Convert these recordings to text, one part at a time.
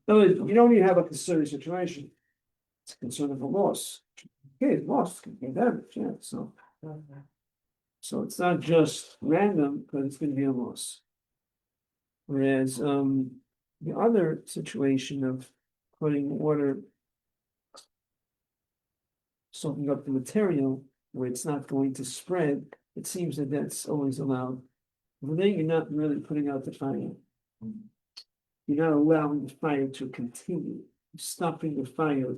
No, you don't even have a serious situation. It's a concern of a loss. Okay, loss can be damage, yeah, so. So it's not just random, but it's gonna be a loss. Whereas, the other situation of putting water, soaking up the material where it's not going to spread, it seems that that's always allowed. But then you're not really putting out the fire. You're not allowing the fire to continue, stopping the fire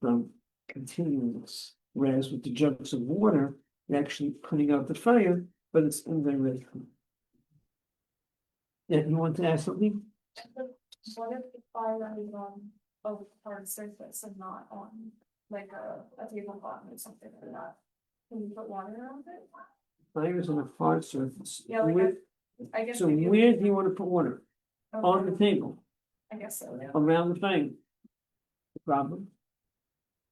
from continuing this. Whereas with the jugs of water, you're actually putting out the fire, but it's indirect. Yeah, you want to ask something? What if the fire is on a hard surface and not on like a tablecloth or something like that? Can you put water around it? Fire is on a hard surface. Yeah, like Where- I guess. So maybe- where do you want to put water? On the table, I guess so, yeah. around the fire. The problem?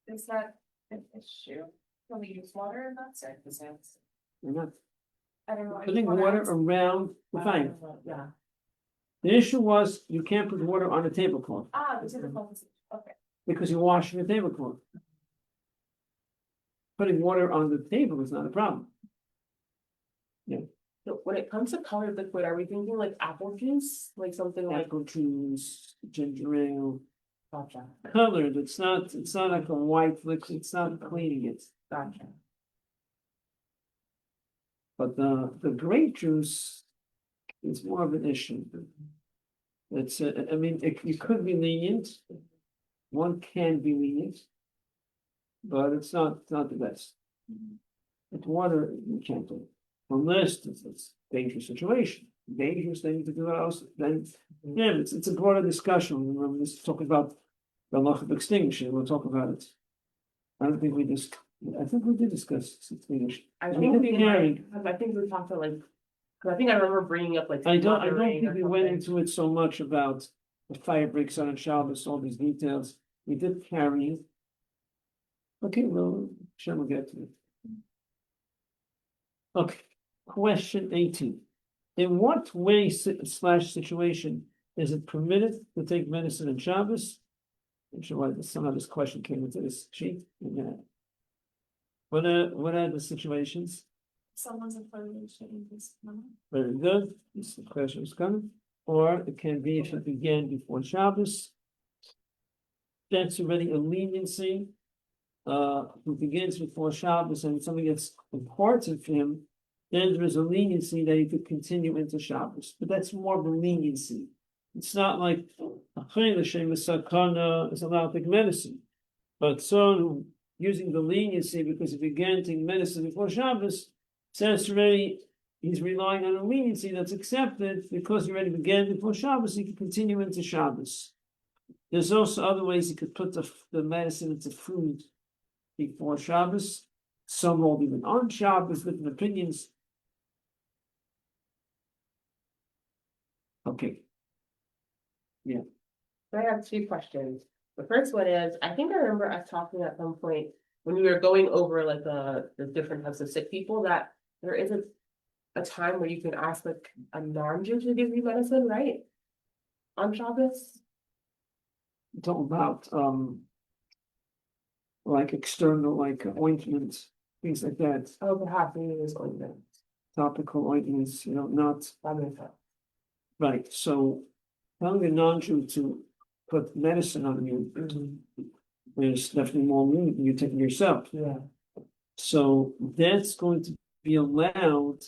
Is that an issue? Can we use water in that circumstance? You're not I don't know. I just putting wanna water ask. around the fire. Yeah. The issue was you can't put water on the tablecloth This is the policy, okay. because you're washing the tablecloth. Putting water on the table is not a problem. So when it comes to colored liquid, are we thinking like apple juice, like something like? Apple juice, ginger ale, Gotcha, colored, it's not like a white liquid, it's not cleaning it. gotcha. But the grape juice is more of an issue. It's, I mean, you could be lenient. One can be lenient. But it's not the best. With water, you can't do it. Unless it's a dangerous situation, dangerous thing to do else, then, yeah, it's a broader discussion. Remember, this is talking about the lack of extinguishing, we'll talk about it. I don't think we just, I think we did discuss extinguishing. I We think did we carry. I think we talked about like, cause I think I remember bringing up like. I don't monitoring think or we went something. into it so much about the fire breaks on Shabbos, all these details. We did carry. Okay, well, shall we get to it? Okay, question 18. In what way slash situation is it permitted to take medicine on Shabbos? I'm sure why somehow this question came into this sheet. Yeah. What are the situations? Someone's affiliation in this. Very good. This the question is coming. Or it can be if it began before Shabbos. That's already a leniency. Who begins before Shabbos and something that's important for him, then there is a leniency that he could continue into Shabbos. But that's more of a leniency. It's not like a sakana is allowed to take medicine. But so using the leniency because he began taking medicine before Shabbos, says already he's relying on a leniency that's accepted because he already began before Shabbos, he can continue into Shabbos. There's also other ways he could put the medicine into food before Shabbos. Some hold even on Shabbos, different opinions. Okay. Yeah. So I have two questions. The first one is, I think I remember us talking at some point when we were going over like the different types of sick people that there is a time where you can ask like a non-Jew to give you medicine, right? On Shabbos? Talk about like external, like ointments, things like that. Oh, perhaps maybe it was ointment. Topical ointments, not That makes sense. right. So telling a non-Jew to put medicine on you, there's definitely more room you take yourself. Yeah. So that's going to be allowed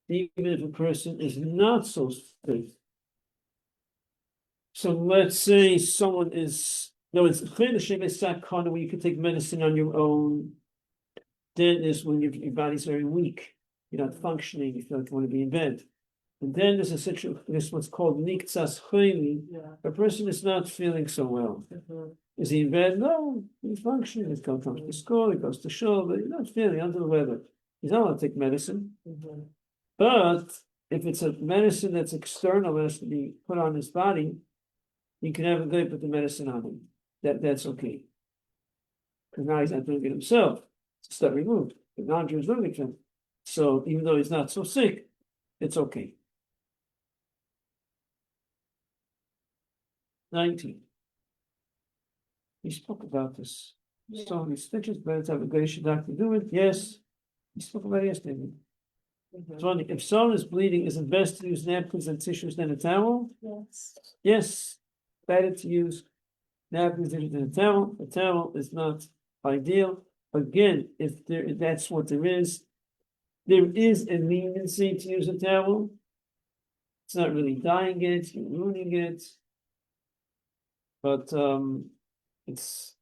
even if a person is not so sick. So let's say someone is, no, it's clear the sakana where you can take medicine on your own. Then is when your body's very weak, you're not functioning, you feel like you want to be in bed. And then there's a situation, there's what's called niktsas chayli. Yeah. A person is not feeling so well. Is he in bed? No, he's functioning. He comes to school, he goes to shul, but he's not feeling under the weather. He's not allowed to take medicine. But if it's a medicine that's external, that has to be put on his body, you can have a guy put the medicine on him. That's okay. Because now he's not doing it himself. It's a step removed. The non-Jew is doing it for him. So even though he's not so sick, it's okay. 19. We spoke about this. Yeah. So many stitches, better to have a Gaisha doctor do it, yes. We spoke about it yesterday. Mhm. So if someone is bleeding, is it best to use napkins and tissues than a towel? Yes. Yes, better to use napkins than a towel. A towel is not ideal. Again, if that's what there is a leniency to use a towel. It's not really dyeing it, you're ruining it. But it's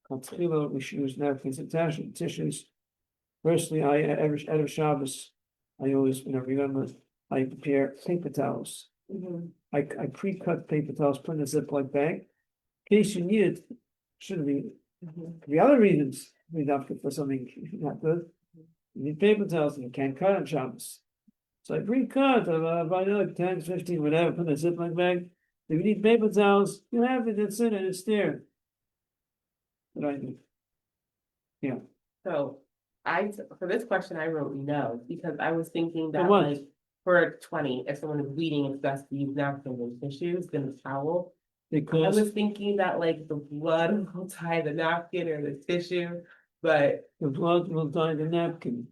we should use napkins and tissues. Personally, out of Shabbos, I always, remember, I prepare paper towels. Mhm. I pre-cut paper towels, put in a Ziploc bag. In case you need it, shouldn't be. Mhm. The other reasons we not good for something not good. You need paper towels and you can't cut on Shabbos. So I pre-cut, by like 10, 15, whatever, put in a Ziploc bag. If you need paper towels, you have it, it's in it, it's there. What I do. Yeah. So for this question, I wrote no, because I was thinking that what? like for 20, if someone is bleeding, it's best to use napkins and tissues than a towel. I Because was thinking that like the blood will tie the napkin or the tissue, but the blood will dye the napkin.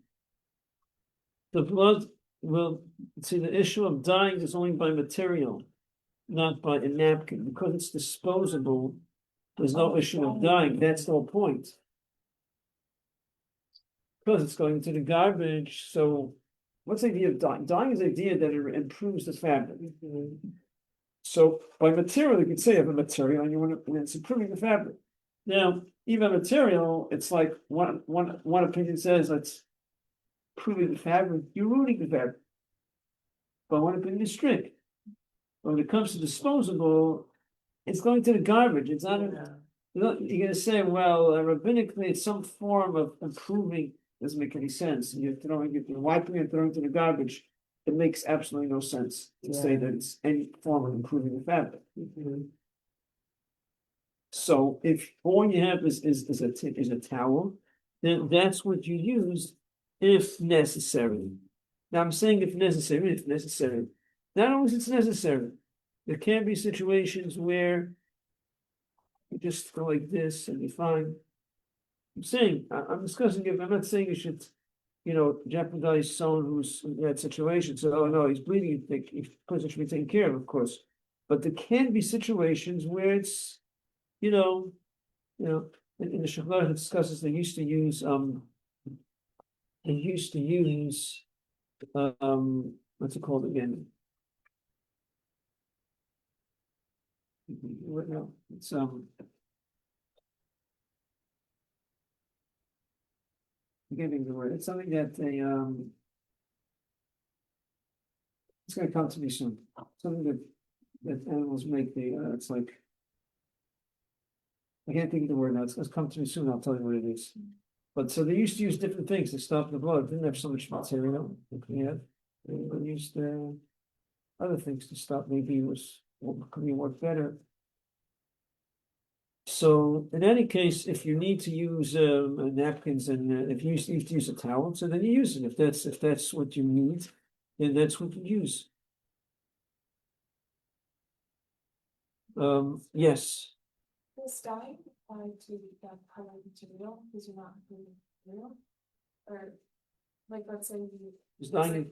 The blood will, see, the issue of dyeing is only by material, not by a napkin. Because it's disposable, there's no issue of dyeing. That's the whole point. Because it's going to the garbage, so what's the idea of dyeing? Dyeing is the idea that it improves the fabric. So by material, you can say you have a material and you want to, and it's improving the fabric. Now, even material, it's like one opinion says it's improving the fabric, you're ruining the fabric. But one opinion is strict. But when it comes to disposable, it's going to the garbage. It's not, you're gonna say, well, rabbinically, it's some form of improving, doesn't make any sense. You're wiping it, throwing it to the garbage. It makes absolutely no sense to say that it's any form of improving the fabric. So if all you have is a towel, then that's what you use if necessary. Now I'm saying if necessary. Not always it's necessary. There can be situations where you just go like this and you're fine. I'm saying, I'm discussing if I'm not saying you should, jeopardize someone who's in that situation. So, oh no, he's bleeding, the person should be taken care of course. But there can be situations where it's, in the Shulchan it discusses they used to use what's it called again? No, it's giving the word. It's something that they it's gonna come to me soon. Something that animals make it's like I can't think of the word now. It's come to me soon. I'll tell you what it is. But so they used to use different things to stop the blood. It didn't have so much material. They used other things to stop. Maybe it was could be work better. So in any case, if you need to use napkins and if you need to use a towel, so then you use it. If that's what you need, then that's what you use. Yes. Is dyeing applied to that color material, because you're not including material? Or, like, let's say you. Is dying,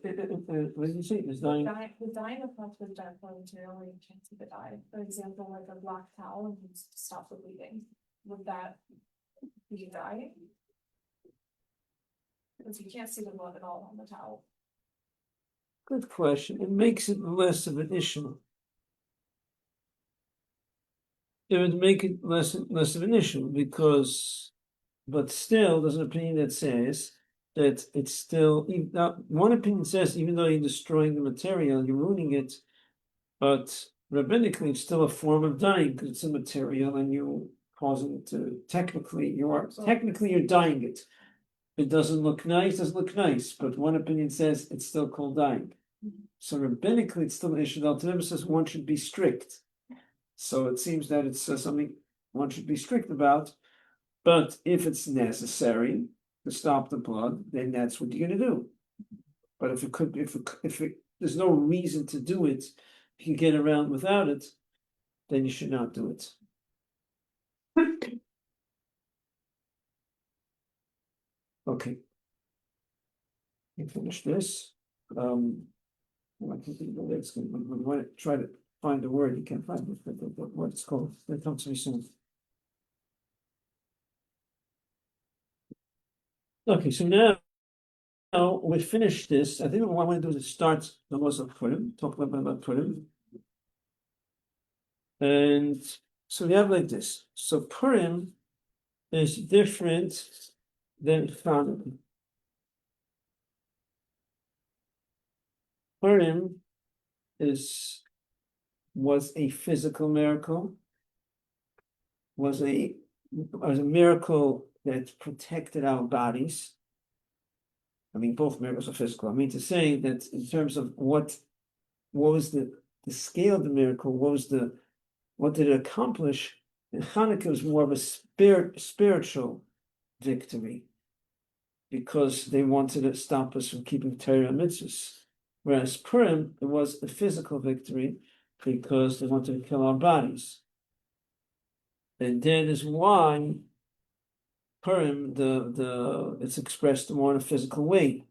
what did you say? Is dying? The dyeing applies to the dark color material where you can't see the dye. For example, like a black towel and used to stop the bleeding. Would that be dyeing? Because you can't see the blood at all on the towel. Good question. It makes it less of an issue. It would make it less of an issue because, but still, there's an opinion that says that it's still, one opinion says even though you're destroying the material, you're ruining it, but rabbinically it's still a form of dyeing because it's a material and you're causing it to, technically you're dyeing it. It doesn't look nice, but one opinion says it's still called dyeing. So rabbinically it's still an issue. The Alter Rebbe says one should be strict. So it seems that it's something one should be strict about. But if it's necessary to stop the blood, then that's what you're going to do. But if there's no reason to do it, if you get around without it, then you should not do it. Okay. You finish this. I think we want to try to find the word. You can't find what it's called. That comes to me soon. Okay, so now we finished this. I think what I want to do is start the laws of Purim, talk a little bit about Purim. And so we have like this. So Purim is different than Hanukkah. Purim was a physical miracle, was a miracle that protected our bodies. I mean, both miracles are physical. I mean to say that in terms of what was the scale of the miracle, what did it accomplish? And Hanukkah was more of a spiritual victory, because they wanted to stop us from keeping Torah and mitzvahs. Whereas Purim, it was a physical victory because they wanted to kill our bodies. And that is why Purim, it's expressed more in a physical way.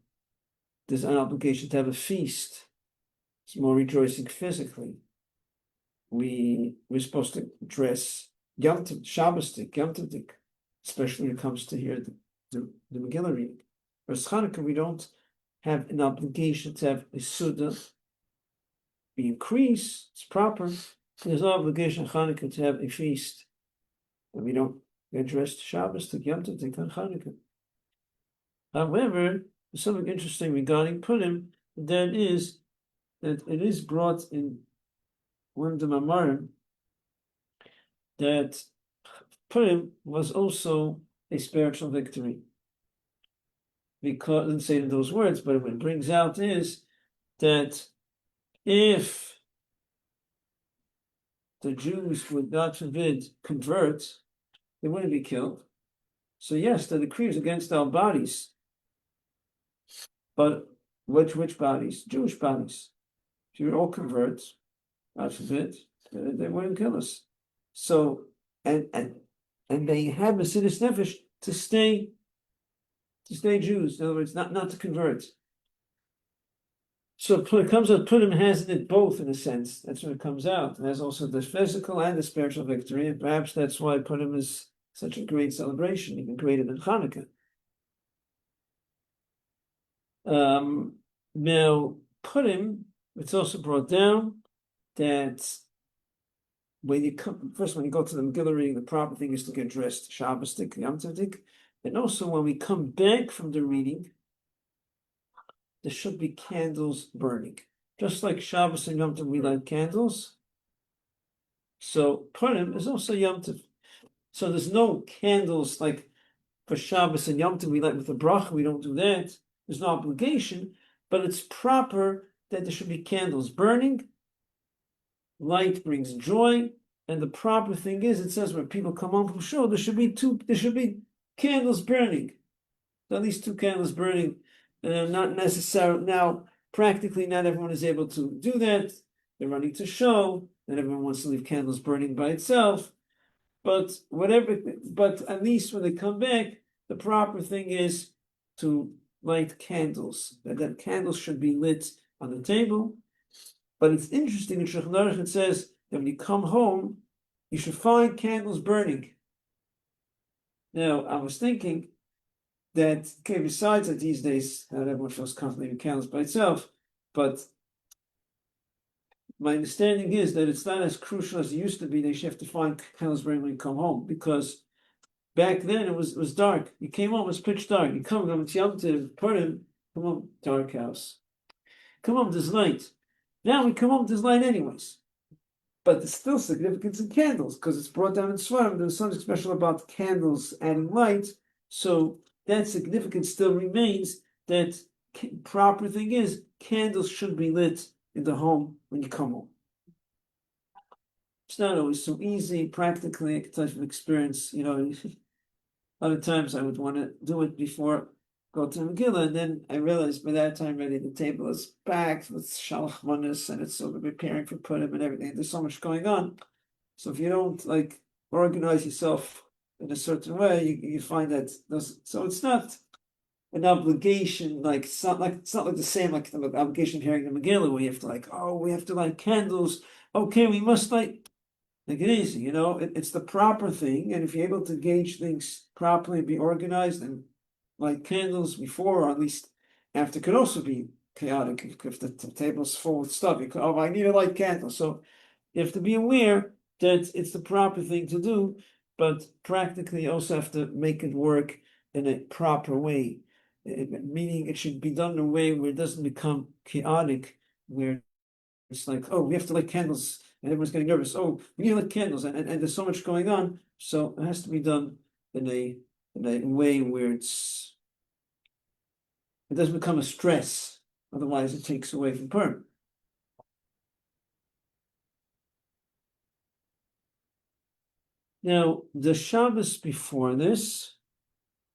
There's an obligation to have a feast. It's more rejoicing physically. We're supposed to dress Yom Tov, Shabbos-dik, Yom Tov-dik, especially when it comes to hear the Megillah reading. Whereas Hanukkah, we don't have an obligation to have a Suda. We increase, it's proper. There's no obligation in Hanukkah to have a feast. And we don't get dressed Shabbos to Yom Tov on Hanukkah. However, there's something interesting regarding Purim, that is that it is brought in one of the Mamarim that Purim was also a spiritual victory. Because, I didn't say it in those words, but what it brings out is that if the Jews would, God forbid, convert, they wouldn't be killed. So yes, the decree is against our bodies. But which bodies? Jewish bodies. If you would all convert, God forbid, they wouldn't kill us. So, and they have a Mesirus Nefesh to stay Jews. In other words, not to convert. So it comes out, Purim has in it both in a sense. That's when it comes out. It has also the physical and the spiritual victory, and perhaps that's why Purim is such a great celebration, even greater than Hanukkah. Now, Purim, it's also brought down that when you go to the Megillah reading, the proper thing is to get dressed Shabbos-dik, Yom Tov-dik, and also when we come back from the reading, there should be candles burning. Just like Shabbos and Yom Tov, we light candles. So Purim is also Yom Tov. So there's no candles like for Shabbos and Yom Tov we light with a bracha. We don't do that. There's no obligation, but it's proper that there should be candles burning. Light brings joy, and the proper thing is, it says when people come home from shul, there should be candles burning. At least 2 candles burning. Not necessarily now. Practically, not everyone is able to do that. They're running to show. Not everyone wants to leave candles burning by itself. But at least when they come back, the proper thing is to light candles. That candles should be lit on the table. But it's interesting in Shulchan Aruch it says that when you come home, you should find candles burning. Now, I was thinking that, okay, besides that these days, not everyone feels comfortable leaving candles by itself, but my understanding is that it's not as crucial as it used to be. They should have to find candles burning when you come home, because back then it was dark. You came home, it was pitch dark. You come home, it's Yom Tov, Purim, come home, dark house. Come home, there's light. Now we come home, there's light anyways. But there's still significance in candles, because it's brought down in Svarim. There's something special about candles adding light. So that significance still remains, that proper thing is candles should be lit in the home when you come home. It's not always so easy. Practically, I can tell you from experience, a lot of times I would want to do it before go to Megillah, and then I realized by that time already the table is packed with shalach manas, and it's sort of preparing for Purim and everything. There's so much going on. So if you don't like organize yourself in a certain way, you find that so it's not an obligation, like it's not like the same like the obligation of hearing the Megillah where you have to like, oh, we have to light candles. Okay, we must light. Make it easy, it's the proper thing, and if you're able to gauge things properly and be organized and light candles before, or at least after, could also be chaotic. If the table's full with stuff, you could, oh, I need a light candle. So you have to be aware that it's the proper thing to do, but practically you also have to make it work in a proper way. Meaning it should be done in a way where it doesn't become chaotic, where it's like, oh, we have to light candles, and everyone's getting nervous. Oh, we need to light candles, and there's so much going on. So it has to be done in a way where it doesn't become a stress. Otherwise, it takes away from Purim. Now, the Shabbos before this,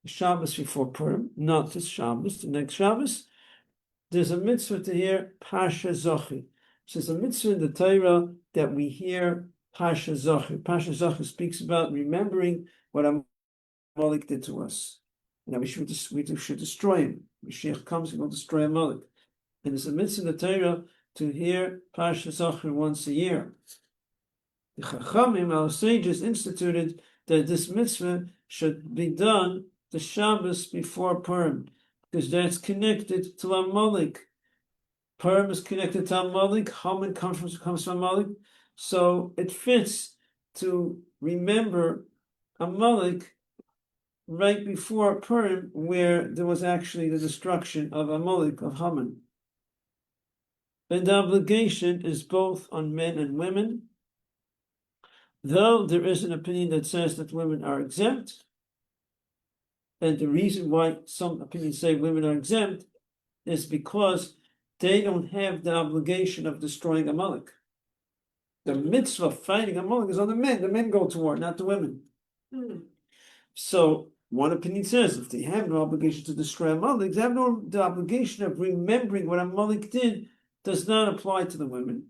the Shabbos before Purim, not this Shabbos, the next Shabbos, there's a mitzvah to hear Parsha Zochi. So there's a mitzvah in the Torah that we hear Parsha Zochi. Parsha Zochi speaks about remembering what Amalek did to us. Now we should destroy him. Mashiach comes, he will destroy Amalek. And there's a mitzvah in the Torah to hear Parsha Zochi once a year. The Chachamim, our sages, instituted that this mitzvah should be done the Shabbos before Purim, because that's connected to Amalek. Purim is connected to Amalek. Haman comes from Amalek, so it fits to remember Amalek right before Purim, where there was actually the destruction of Amalek, of Haman. And the obligation is both on men and women, though there is an opinion that says that women are exempt. And the reason why some opinions say women are exempt is because they don't have the obligation of destroying Amalek. The mitzvah of fighting Amalek is on the men. The men go to war, not the women. So one opinion says if they have no obligation to destroy Amalek, they have the obligation of remembering what Amalek did does not apply to the women.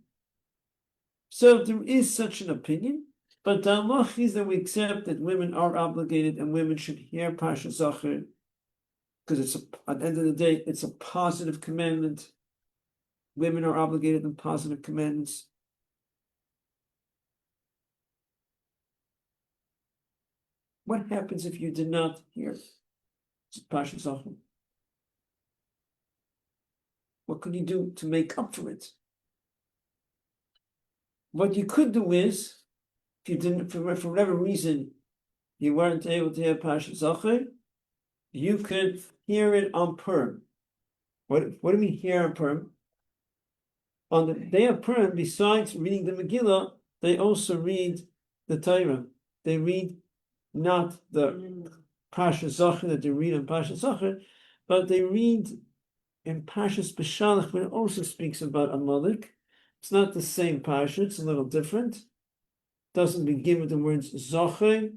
So there is such an opinion, but the halach is that we accept that women are obligated and women should hear Parsha Zachor, because at the end of the day, it's a positive commandment. Women are obligated in positive commandments. What happens if you did not hear Parsha Zachor? What could you do to make up for it? What you could do is, if you didn't, for whatever reason, you weren't able to hear Parsha Zachor, you could hear it on Purim. What do we hear on Purim? On the day of Purim, besides reading the Megillah, they also read the Torah. They read not the Parsha Zachor that they read on Parsha Zachor, but they read in Parshas Beshalach, where it also speaks about Amalek. It's not the same Parsha, it's a little different. It doesn't begin with the words Zachor,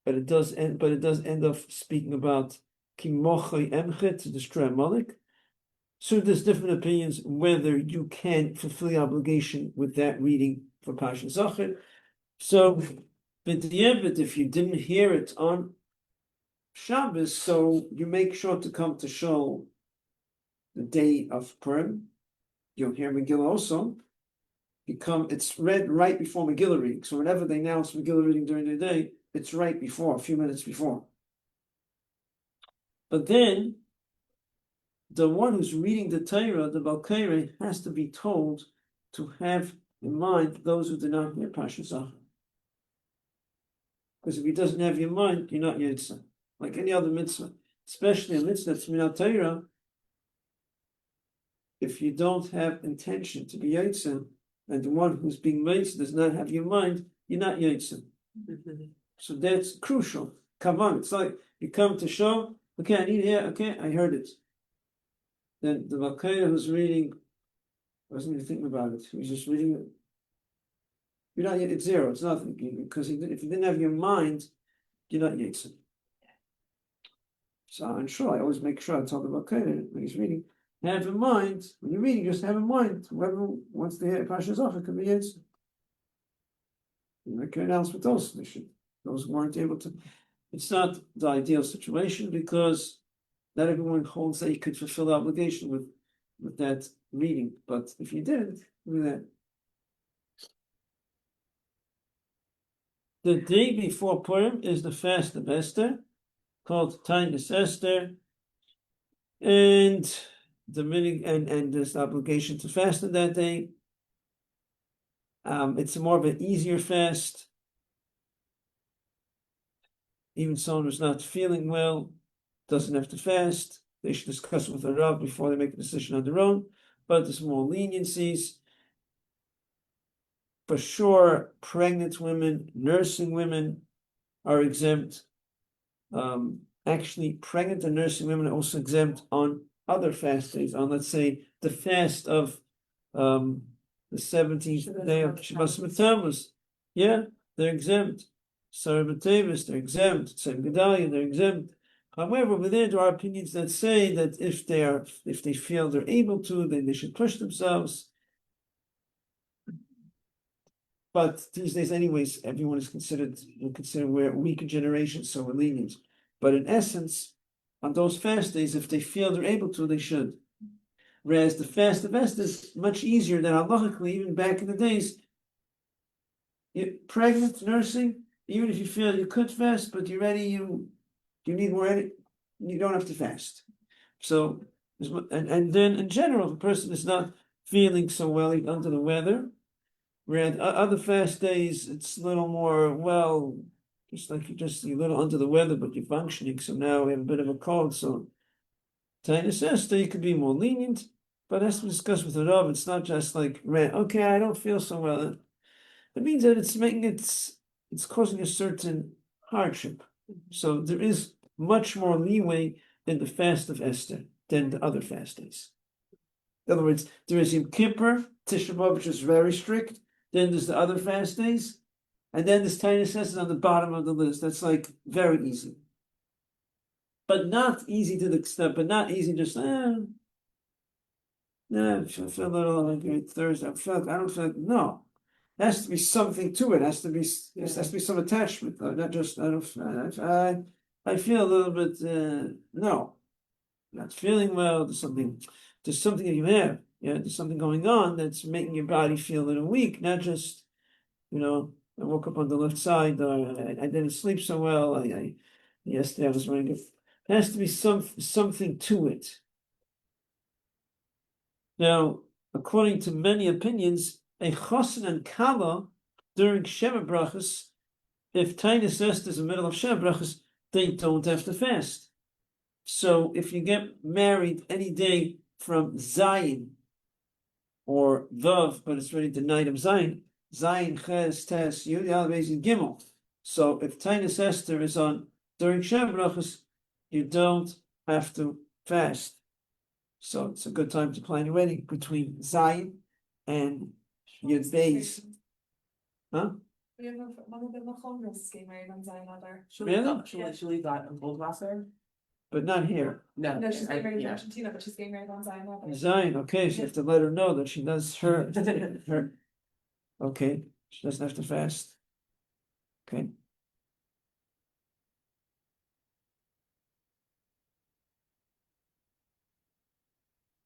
but it does end up speaking about Kimochai Emchet, to destroy Amalek. So there's different opinions whether you can fulfill the obligation with that reading for Parsha Zachor. So, but if you didn't hear it on Shabbos, so you make sure to come to Shul the day of Purim. You'll hear Megillah also. It's read right before Megillah reading. So whenever they announce Megillah reading during the day, it's right before, a few minutes before. But then, the one who's reading the Torah, the Balkaire, has to be told to have in mind those who do not hear Parsha Zachor. Because if he doesn't have your mind, you're not Yitzhak. Like any other mitzvah, especially a mitzvah that's Minat Torah, if you don't have intention to be Yitzhak, and the one who's being Yitzhak does not have your mind, you're not Yitzhak. So that's crucial. Kavan, it's like you come to show, okay, I need to hear, okay, I heard it. Then the Balkaire who's reading wasn't even thinking about it. He was just reading it. You're not, it's zero, it's nothing. Because if you didn't have your mind, you're not Yitzhak. So I'm sure I always make sure I talk about Balkaire when he's reading. Have in mind, when you're reading, just have in mind, whoever wants to hear Parsha Zachor can be Yitzhak. make an announcement also, those who weren't able to. It's not the ideal situation because not everyone holds that you could fulfill the obligation with that reading, but if you didn't, do that. The day before Purim is the fast of Esther, called Tainus Esther, and the meaning and there's the obligation to fast on that day. It's more of an easier fast. Even someone who's not feeling well doesn't have to fast. They should discuss it with a Rav before they make a decision on their own, but there's more leniencies. For sure, pregnant women, nursing women are exempt. Actually, pregnant and nursing women are also exempt on other fast days, on, let's say, the fast of the 17th day of Shabbos Tammuz. Yeah, they're exempt. Sarah B'Tevis, they're exempt. Tzem Gedalia, they're exempt. However, within there are opinions that say that if they feel they're able to, then they should push themselves. But these days, anyways, everyone is considered we're a weaker generation, so we're lenient. But in essence, on those fast days, if they feel they're able to, they should. Whereas the fast of Esther is much easier than halachically, even back in the days. You're pregnant, nursing, even if you feel you could fast, but you're ready, you need more, you don't have to fast. So, and then in general, if a person is not feeling so well, under the weather, whereas other fast days, it's a little more, well, just like you're a little under the weather, but you're functioning. So now we have a bit of a cold. So, Tainus Esther, you could be more lenient, but as we discussed with the Rav, it's not just like, okay, I don't feel so well. It means that it's causing a certain hardship. So there is much more leeway in the fast of Esther than the other fast days. In other words, there is Yom Kippur, Tisha B'Av, which is very strict. Then there's the other fast days, and then this Tainus Esther on the bottom of the list. That's like very easy, but not easy to the extent. But not easy just I feel a little like Thursday. I don't feel no. There has to be something to it. There has to be some attachment. Not just I feel a little bit no, not feeling well. There's something that you have. Yeah, there's something going on that's making your body feel a little weak. Not just I woke up on the left side. Or I didn't sleep so well. Yesterday I was running. There has to be something to it. Now, according to many opinions, a chosin and kala during Sheva Brachas, if Tainus Esther is in the middle of Sheva Brachas, they don't have to fast. So if you get married any day from Zayin or Vav, but it's really the night of Zayin, Ches, Tes, Yud, Yalvez, and Gimel. So if Tainus Esther is on during Sheva Brachas, you don't have to fast. So it's a good time to plan your wedding between Zayin and Yud Beis. Huh? We have one of the Machomras getting married on Zion Adar. Really? She got a Goldwasser? But not here. No, she's getting married in Argentina, but she's getting married on Zion Adar. Zayin, okay, so you have to let her know that she does her. Okay, she doesn't have to fast. Okay.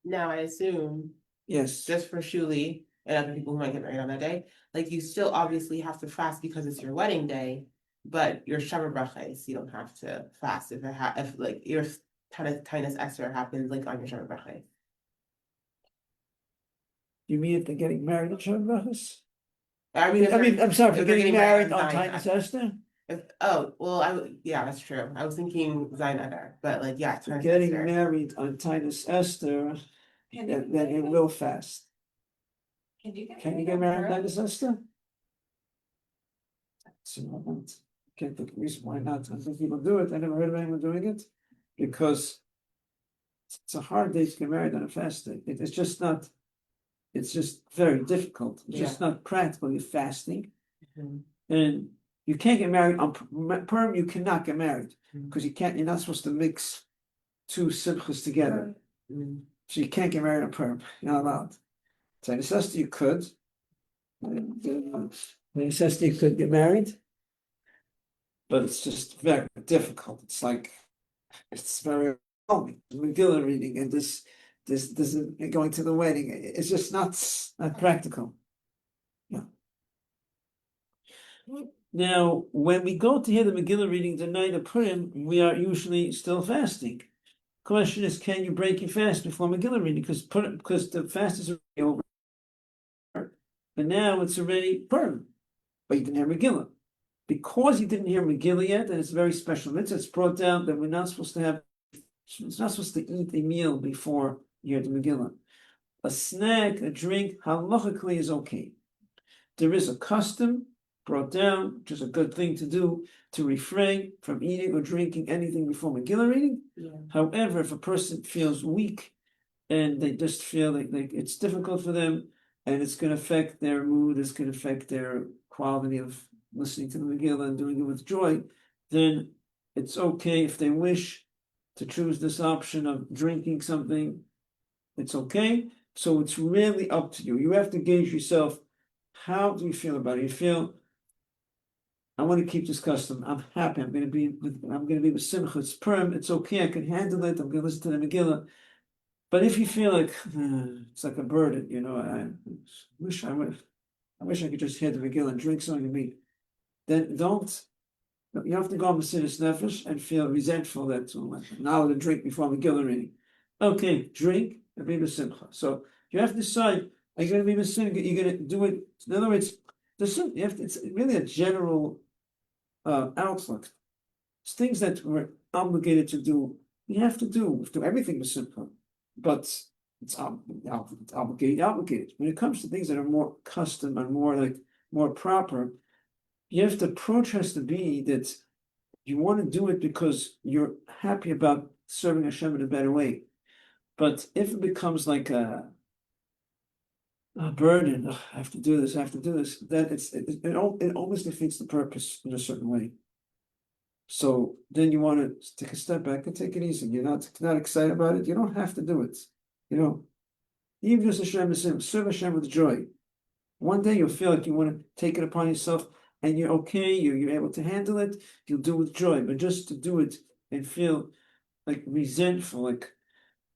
Now, I assume, Yes. just for Shuli and other people who might get married on that day, like you still obviously have to fast because it's your wedding day, but your Shabbat brachas, you don't have to fast if like your Tainus Esther happens like on your Shabbat brachas. You mean if they're getting married on Shabbat Brachas? I mean, I'm sorry, if if they're getting married on Zion Tainus Esther? Yeah, that's true. I was thinking Zion Adar, but like, yeah, If they're Tainus getting Esther. married on Tainus Esther, then it will fast. Can you get Can you get married on Tainus Esther? Can't think of a reason why not. I think people do it. I never heard of anyone doing it because it's a hard day to get married on a fast day. It's just not. It's just very difficult. It's just not practical. You're fasting, and you can't get married on Purim. You cannot get married because you can't. You're not supposed to mix two simchas together. So you can't get married on Purim. You're not allowed. So in necessity you could. The necessity could get married. But it's just very difficult. It's like, it's very overwhelming. Megillah reading and this going to the wedding. It's just not practical. Yeah. Now, when we go to hear the Megillah reading the night of Purim, we are usually still fasting. Question is, can you break your fast before Megillah reading? Because the fast is already over. But now it's already Purim. But you didn't hear Megillah. Because you didn't hear Megillah yet, and it's a very special mitzvah, it's brought down that we're not supposed to eat a meal before you hear the Megillah. A snack, a drink, halachically is okay. There is a custom brought down, which is a good thing to do, to refrain from eating or drinking anything before Megillah reading. Yeah. However, if a person feels weak and they just feel like it's difficult for them and it's going to affect their mood, it's going to affect their quality of listening to the Megillah and doing it with joy, then it's okay if they wish to choose this option of drinking something. It's okay. So it's really up to you. You have to gauge yourself. How do you feel about it? You feel, I want to keep this custom. I'm happy. I'm going to be with Simcha. It's Purim. It's okay. I can handle it. I'm going to listen to the Megillah. But if you feel like it's like a burden, I wish I could just hear the Megillah and drink something to me. Then you have to go on Mesiras Nefesh and feel resentful that now I'm going to drink before Megillah reading. Okay, drink and be b'simcha. So you have to decide, are you going to be b'simcha? You're going to do it. In other words, it's really a general outlook. It's things that we're obligated to do. We have to do everything b'simcha, but it's obligated. When it comes to things that are more custom and more proper, your approach has to be that you want to do it because you're happy about serving Hashem in a better way. But if it becomes like a burden, I have to do this, then it almost defeats the purpose in a certain way. So then you want to take a step back and take it easy. You're not excited about it. You don't have to do it. Even just Hashem, serve Hashem with joy. One day you'll feel like you want to take it upon yourself. And you're okay, you're able to handle it, you'll do it with joy. But just to do it and feel like resentful, like,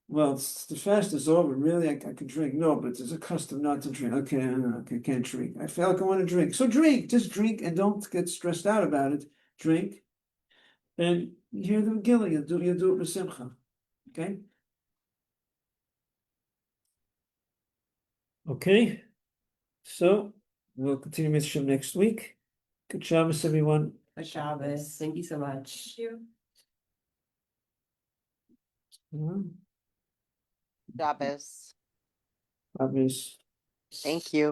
well, the fast is over, really, I could drink. No, but there's a custom not to drink. Okay, I can't drink. I feel like I want to drink. So drink, just drink and don't get stressed out about it. Drink. And you hear the Megillah, you do it with Simcha. Okay? Okay. So we'll continue with Shem next week. Good Shabbos, everyone. Good Shabbos. Thank you so much. Thank you. Shabbos. Shabbos. Thank you.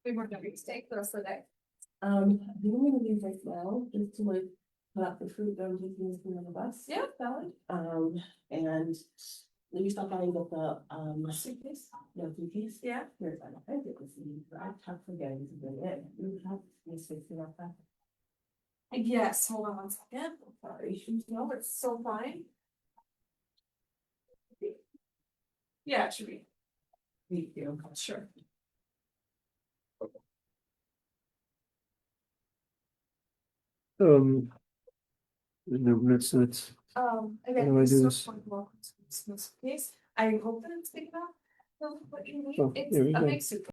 We weren't gonna be steak the rest of the day. I think I'm gonna leave right now, just to put up the fruit that I'm taking with me on the bus. Yeah, valid. And let me stop by and get the Suitcase. no suitcase. Yeah. Here's I don't think it was the, but I kept forgetting to bring it. You have this fixing up that. Yes, hold on one second. Sorry. No, it's so fine. Yeah, it should be. Thank you. Sure. No, that's not. Again, How do I this do is this? so welcome to this case. I hope that it's big enough. For what you need. Oh, It's here we a go. big suitcase.